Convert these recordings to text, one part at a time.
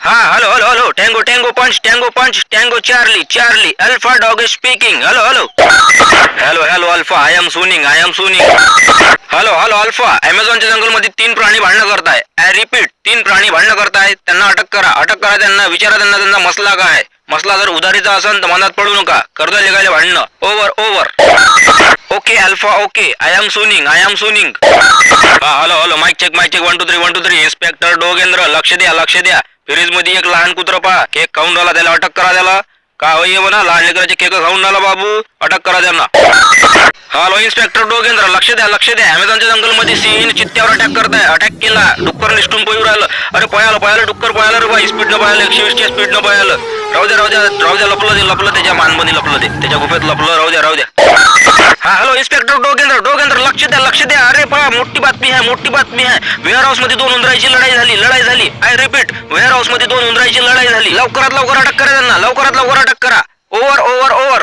हाँ hello hello hello tango tango पंच tango Charlie Charlie alpha dog is speaking hello hello hello hello alpha I am सुनिंग hello hello alpha अमेझॉनच्या जंगलमध्ये 3 प्राणी भांडण करताय आय रिपीट 3 प्राणी भांडण करताय त्यांना अटक करा त्यांना विचारा त्यांना मसला काय आहे मसला जर उधारीचा असेल तर मनात पडू नका कर्ज निघाले भांडणं over okay alpha okay I am सुनिंग हा hello hello mic check 1 2 3 inspector Dogendra लक्ष द्या फ्रीज मध्ये एक लहान कुत्र पहा केक खाऊन राहिला त्याला अटक करा त्याला का होई म्हणा लहान लेकराचे केक खाऊन राहिला बाबू अटक करा त्यांना हॅलो इन्स्पेक्टर डोगेंद्र लक्ष द्या अमेझॉनच्या जंगलमध्ये सिंह चित्त्यावर अटॅक केला डुक्कर निष्ठून पळू राहिलं अरे पळालं डुक्कर पळालं रे बाई स्पीडनं पळालं 120 च्या स्पीडनं पळालं राहू द्या लपलं त्याच्या मानमध्ये लपलं ते त्याच्या गुफेत लपलं राहू द्या हा हॅलो इन्स्पेक्टर डोगेंद्र लक्ष द्या अरे पहा मोठी बातमी आहे वेअर हाऊस मध्ये 2 उंदरांची लढाई झाली आय रिपीट वेअर हाऊस मध्ये 2 उंदरांची लढाई झाली लवकरात अटक करा त्यांना लवकरात अटक करा over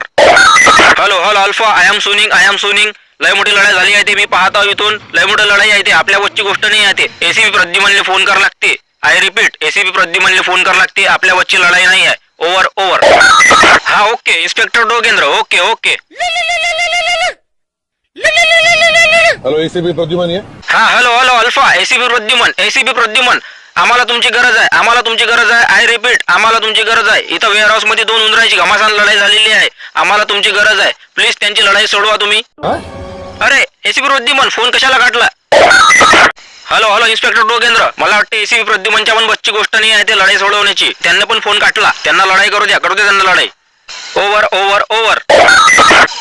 hello alpha I am सुनिंग लय मोठी लढाई झाली आहे ते मी पाहत आहो इथून लय मोठी लढाई आहे ते आपल्या वच्ची गोष्ट नाही आहे ते एसीपी प्रद्युमनले फोन करा लागते आय रिपीट एसीपी प्रद्युमनले फोन करा लागते आपल्या वच्ची लढाई नाही आहे ओव्हर हा okay inspector Dogendra okay hello ACP Pradyuman आहे. हा हेलो अल्फा एसीपी प्रद्युमन आम्हाला तुमची गरज आहे आय रिपीट आम्हाला तुमची गरज आहे इथं वेअर हाऊस मध्ये 2 उंदरांची घमासान लढाई झालेली आहे आम्हाला तुमची गरज आहे प्लीज त्यांची लढाई सोडवा तुम्ही अरे एसीपी प्रद्युमन फोन कशाला काढला हॅलो इन्स्पेक्टर डोगेंद्र मला वाटतं एसीपी प्रद्युमनच्या पण बच्ची गोष्ट नाही आहे ते लढाई सोडवण्याची त्यांना पण फोन काढला त्यांना लढाई करू द्या त्यांना लढाई over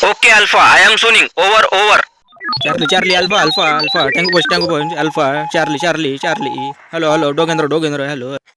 okay alpha I am सुनिंग over Charlie alpha tango punch alpha Charlie hello Dogendra hello